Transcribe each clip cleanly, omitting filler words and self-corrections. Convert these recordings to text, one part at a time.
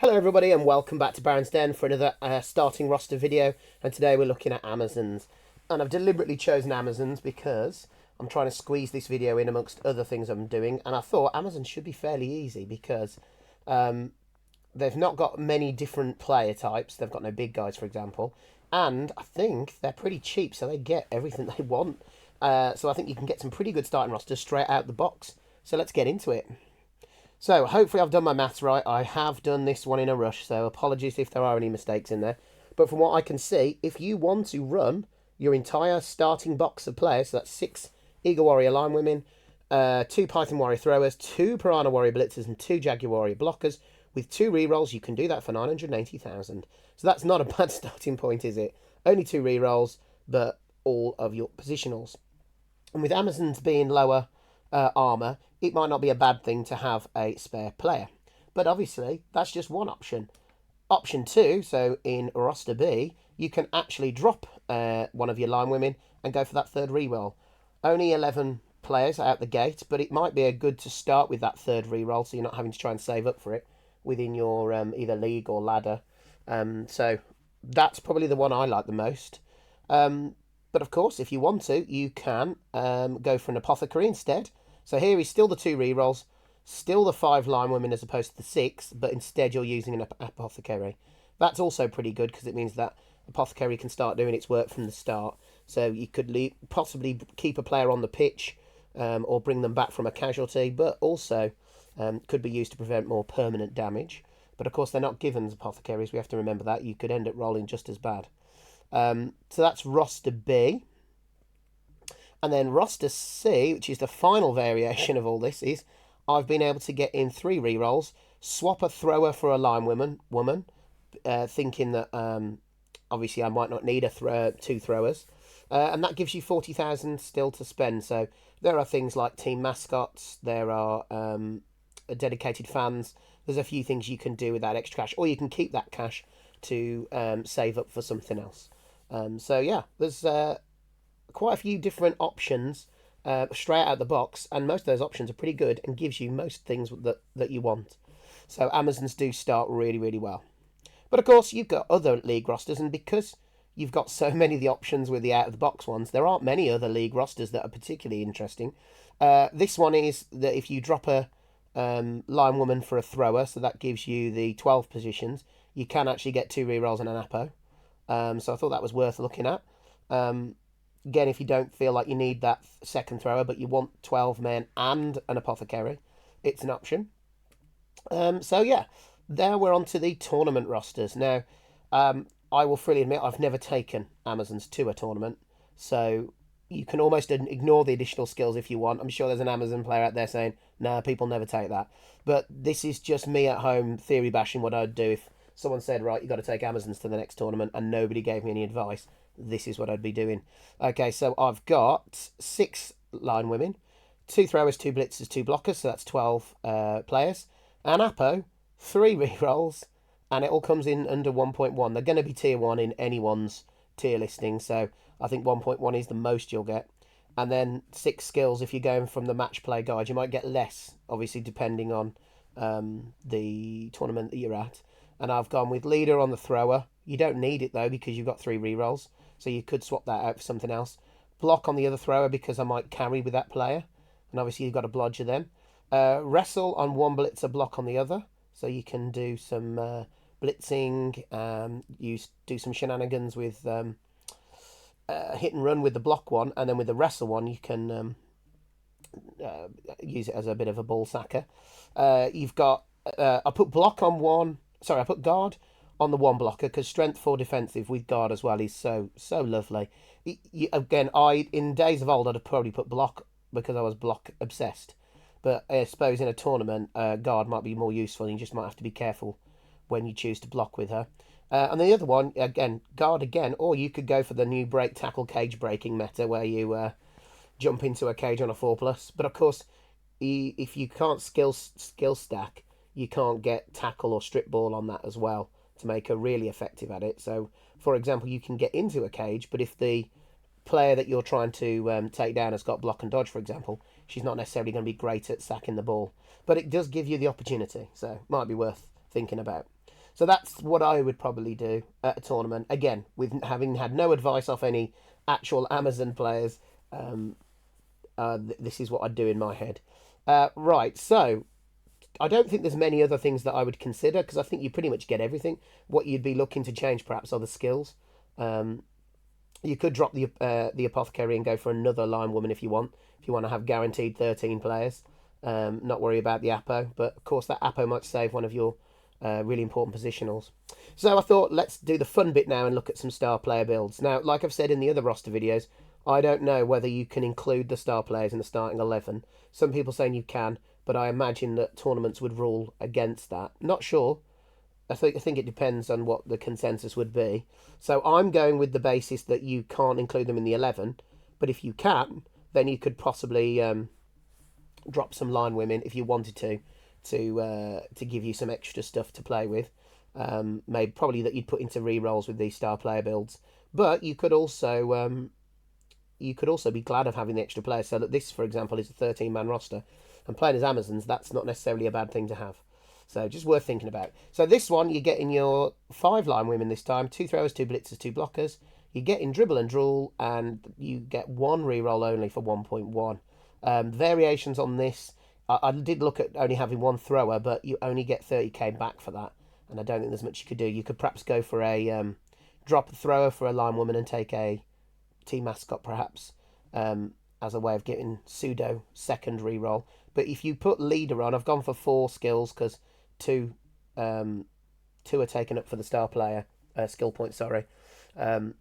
Hello everybody and welcome back to Baron's Den for another starting roster video, and today we're looking at Amazons. And I've deliberately chosen Amazons because I'm trying to squeeze this video in amongst other things I'm doing, and I thought Amazons should be fairly easy because they've not got many different player types. They've got no big guys, for example, and I think they're pretty cheap, so they get everything they want. So I think you can get some pretty good starting rosters straight out the box. So let's get into it. So, hopefully I've done my maths right. I have done this one in a rush, so apologies if there are any mistakes in there. But from what I can see, if you want to run your entire starting box of players, so that's 6 Eagle Warrior Linewomen, 2 Python Warrior Throwers, 2 Piranha Warrior Blitzers, and 2 Jaguar Warrior Blockers, with 2 rerolls, you can do that for 980,000. So that's not a bad starting point, is it? Only 2 rerolls, but all of your positionals. And with Amazons being lower armour, it might not be a bad thing to have a spare player. But obviously, that's just one option. Option 2, so in roster B, you can actually drop one of your line women and go for that third reroll. Only 11 players out the gate, but it might be a good to start with that third reroll so you're not having to try and save up for it within your either league or ladder. So that's probably the one I like the most. But of course, if you want to, you can go for an apothecary instead. So here is still the 2 rerolls, still the 5 line women as opposed to the 6, but instead you're using an apothecary. That's also pretty good because it means that apothecary can start doing its work from the start. So you could possibly keep a player on the pitch or bring them back from a casualty, but also could be used to prevent more permanent damage. But of course, they're not given as apothecaries. We have to remember that. You could end up rolling just as bad. So that's roster B. And then roster C, which is the final variation of all this, is I've been able to get in 3 rerolls, swap a thrower for a line woman, thinking that obviously I might not need 2 throwers. And that gives you 40,000 still to spend. So there are things like team mascots, there are dedicated fans. There's a few things you can do with that extra cash, or you can keep that cash to save up for something else. So yeah, there's quite a few different options straight out the box, and most of those options are pretty good and gives you most things that you want. So Amazons do start really, really well. But of course, you've got other league rosters, and because you've got so many of the options with the out-of-the-box ones, there aren't many other league rosters that are particularly interesting. This one is that if you drop a line woman for a thrower, so that gives you the 12 positions, you can actually get 2 rerolls and an apo. So I thought that was worth looking at. Again, if you don't feel like you need that second thrower, but you want 12 men and an apothecary, it's an option. So yeah, there we're on to the tournament rosters. Now, I will freely admit I've never taken Amazons to a tournament, so you can almost ignore the additional skills if you want. I'm sure there's an Amazon player out there saying, nah, people never take that. But this is just me at home theory bashing what I'd do if someone said, right, you've got to take Amazons to the next tournament, and nobody gave me any advice. This is what I'd be doing. Okay, so I've got 6 line women, 2 throwers, 2 blitzers, 2 blockers, so that's 12 players. An Apo, 3 rerolls, and it all comes in under 1.1. They're going to be tier 1 in anyone's tier listing, so I think 1.1 is the most you'll get. And then 6 skills if you're going from the match play guide. You might get less, obviously, depending on the tournament that you're at. And I've gone with leader on the thrower. You don't need it, though, because you've got 3 rerolls. So you could swap that out for something else. Block on the other thrower because I might carry with that player. And obviously you've got to blodger them. Wrestle on one blitzer, block on the other. So you can do some blitzing. Do some shenanigans with hit and run with the block one. And then with the wrestle one, you can use it as a bit of a ball sacker. You've got... I put block on one... Sorry, I put guard on the one blocker because strength 4 defensive with guard as well is so lovely. Again, in days of old I'd have probably put block because I was block obsessed, but I suppose in a tournament guard might be more useful. You just might have to be careful when you choose to block with her. And the other one again, guard again, or you could go for the new break tackle cage breaking meta where you jump into a cage on a 4+. But of course, if you can't skill stack, you can't get tackle or strip ball on that as well to make her really effective at it. So, for example, you can get into a cage, but if the player that you're trying to take down has got block and dodge, for example, she's not necessarily going to be great at sacking the ball. But it does give you the opportunity, so might be worth thinking about. So that's what I would probably do at a tournament. Again, with having had no advice off any actual Amazon players, this is what I'd do in my head. Right, so I don't think there's many other things that I would consider because I think you pretty much get everything. What you'd be looking to change perhaps are the skills. You could drop the apothecary and go for another line woman if you want. If you want to have guaranteed 13 players, not worry about the Apo. But of course, that Apo might save one of your really important positionals. So I thought let's do the fun bit now and look at some star player builds. Now, like I've said in the other roster videos, I don't know whether you can include the star players in the starting 11. Some people saying you can, but I imagine that tournaments would rule against that. Not sure. I think it depends on what the consensus would be. So I'm going with the basis that you can't include them in the 11, but if you can, then you could possibly drop some line women if you wanted to give you some extra stuff to play with. Maybe probably that you'd put into re-rolls with these star player builds, but you could also be glad of having the extra players. So that this, for example, is a 13-man roster, and playing as Amazons, that's not necessarily a bad thing to have. So just worth thinking about. So this one, you're getting your 5 line women this time. 2 throwers, 2 blitzers, 2 blockers. You're getting dribble and drool, and you get 1 reroll only for 1.1. Variations on this, I did look at only having 1 thrower, but you only get 30k back for that. And I don't think there's much you could do. You could perhaps go for a drop thrower for a line woman and take a team mascot perhaps as a way of getting pseudo second reroll. But if you put leader on, I've gone for 4 skills because two are taken up for the star player skill point. Sorry, and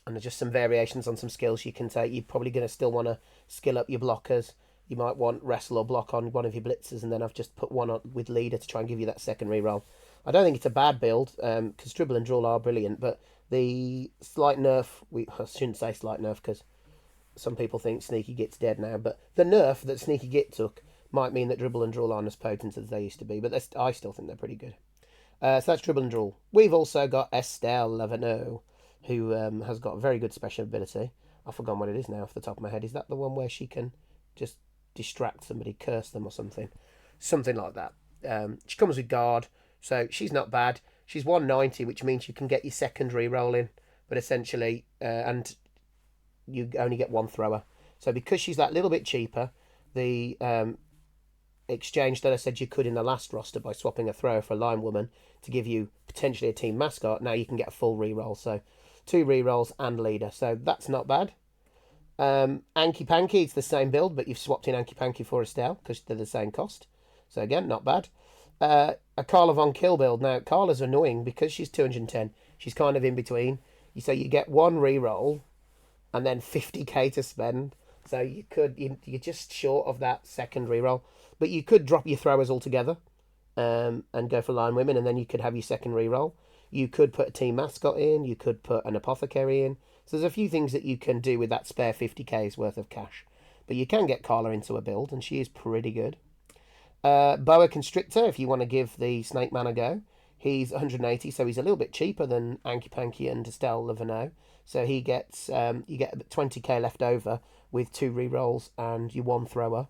there's just some variations on some skills you can take. You're probably going to still want to skill up your blockers. You might want wrestle or block on one of your blitzers, and then I've just put one on with leader to try and give you that second reroll. I don't think it's a bad build because dribble and draw are brilliant, but the slight nerf, I shouldn't say slight nerf because some people think Sneaky Git's dead now, but the nerf that Sneaky Git took might mean that dribble and draw aren't as potent as they used to be, but I still think they're pretty good. So that's dribble and draw. We've also got Estelle Lavenot, who has got a very good special ability. I've forgotten what it is now off the top of my head. Is that the one where she can just distract somebody, curse them or something? Something like that. She comes with guard, so she's not bad. She's 190, which means you can get your second reroll in, but essentially, and you only get 1 thrower. So because she's that little bit cheaper, the exchange that I said you could in the last roster by swapping a thrower for a line woman to give you potentially a team mascot, now you can get a full reroll. So 2 rerolls and leader. So that's not bad. Anki Panky, it's the same build, but you've swapped in Anki Panky for Estelle because they're the same cost. So again, not bad. A Carla Von Kill build. Now, Carla's annoying because she's 210. She's kind of in between. So you get 1 reroll and then 50k to spend. So you're just short of that second reroll. But you could drop your throwers altogether and go for line women, and then you could have your second reroll. You could put a team mascot in. You could put an apothecary in. So there's a few things that you can do with that spare 50k's worth of cash. But you can get Carla into a build, and she is pretty good. Boa Constrictor, if you want to give the Snake Man a go. He's 180, so he's a little bit cheaper than Anki Panky and Estelle Lavenot. So he gets you get 20k left over with 2 rerolls and your 1 thrower.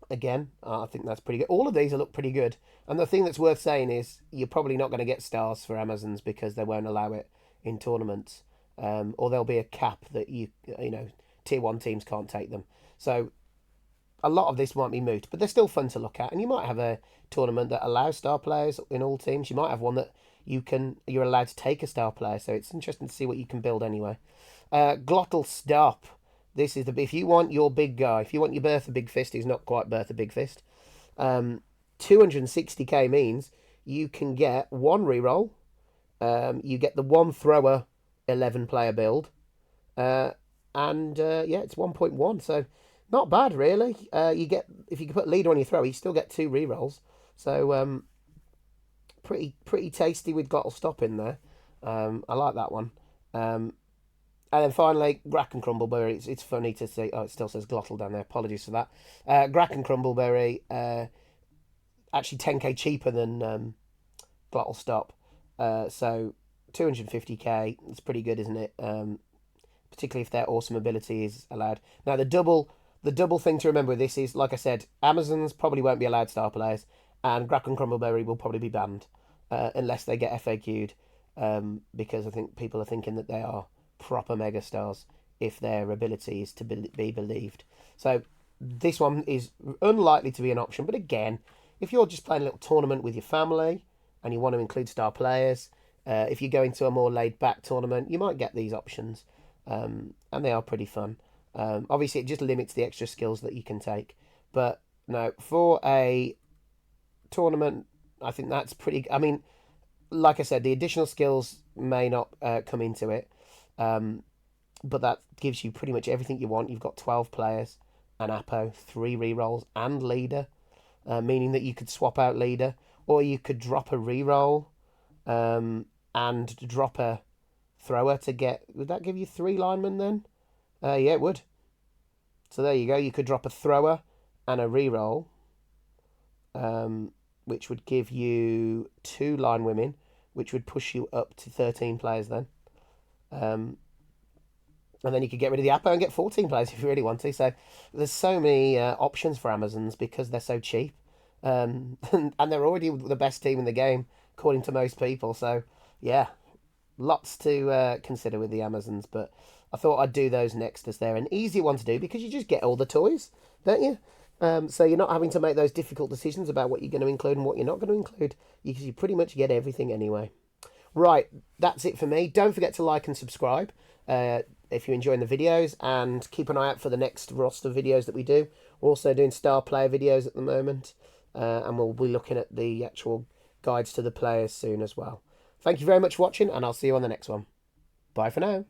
Again, I think that's pretty good. All of these look pretty good. And the thing that's worth saying is you're probably not going to get stars for Amazons because they won't allow it in tournaments. Or there'll be a cap that you know, tier 1 teams can't take them. So a lot of this might be moot, but they're still fun to look at. And you might have a tournament that allows star players in all teams. You might have one that you're allowed to take a star player. So it's interesting to see what you can build anyway. Glottal Stop. This is if you want your big guy, if you want your Bertha Big Fist, who's not quite Bertha Big Fist, 260k means you can get 1 reroll, you get the 1 thrower 11 player build, yeah, it's 1.1, so not bad really. You get, if you can put leader on your thrower, you still get 2 rerolls, so pretty tasty with Glottal Stop in there. I like that one. And then finally, Grack and Crumbleberry. It's funny to see. Oh, it still says Glottal down there. Apologies for that. Grack and Crumbleberry, actually 10k cheaper than Glottal Stop. So 250k. It's pretty good, isn't it? Particularly if their awesome ability is allowed. Now the double thing to remember with this is, like I said, Amazons probably won't be allowed star players, and Grack and Crumbleberry will probably be banned unless they get FAQ'd, because I think people are thinking that they are proper megastars if their ability is to be believed. So this one is unlikely to be an option, but again, if you're just playing a little tournament with your family and you want to include star players, if you go into a more laid-back tournament, you might get these options, and they are pretty fun. Obviously, it just limits the extra skills that you can take, but no, for a tournament, I think that's pretty. I mean, like I said, the additional skills may not come into it, but that gives you pretty much everything you want. You've got 12 players, an Apo, 3 rerolls, and leader, meaning that you could swap out leader, or you could drop a reroll and drop a thrower to get. Would that give you 3 linemen then? Yeah, it would. So there you go. You could drop a thrower and a reroll, which would give you 2 line women, which would push you up to 13 players then. And then you could get rid of the Apo and get 14 players if you really want to. So there's so many options for Amazons because they're so cheap. And they're already the best team in the game, according to most people. So, yeah, lots to consider with the Amazons. But I thought I'd do those next as they're an easy one to do because you just get all the toys, don't you? So you're not having to make those difficult decisions about what you're going to include and what you're not going to include. You pretty much get everything anyway. Right, that's it for me. Don't forget to like and subscribe if you're enjoying the videos, and keep an eye out for the next roster videos that we do. We're also doing star player videos at the moment, and we'll be looking at the actual guides to the players soon as well. Thank you very much for watching, and I'll see you on the next one. Bye for now.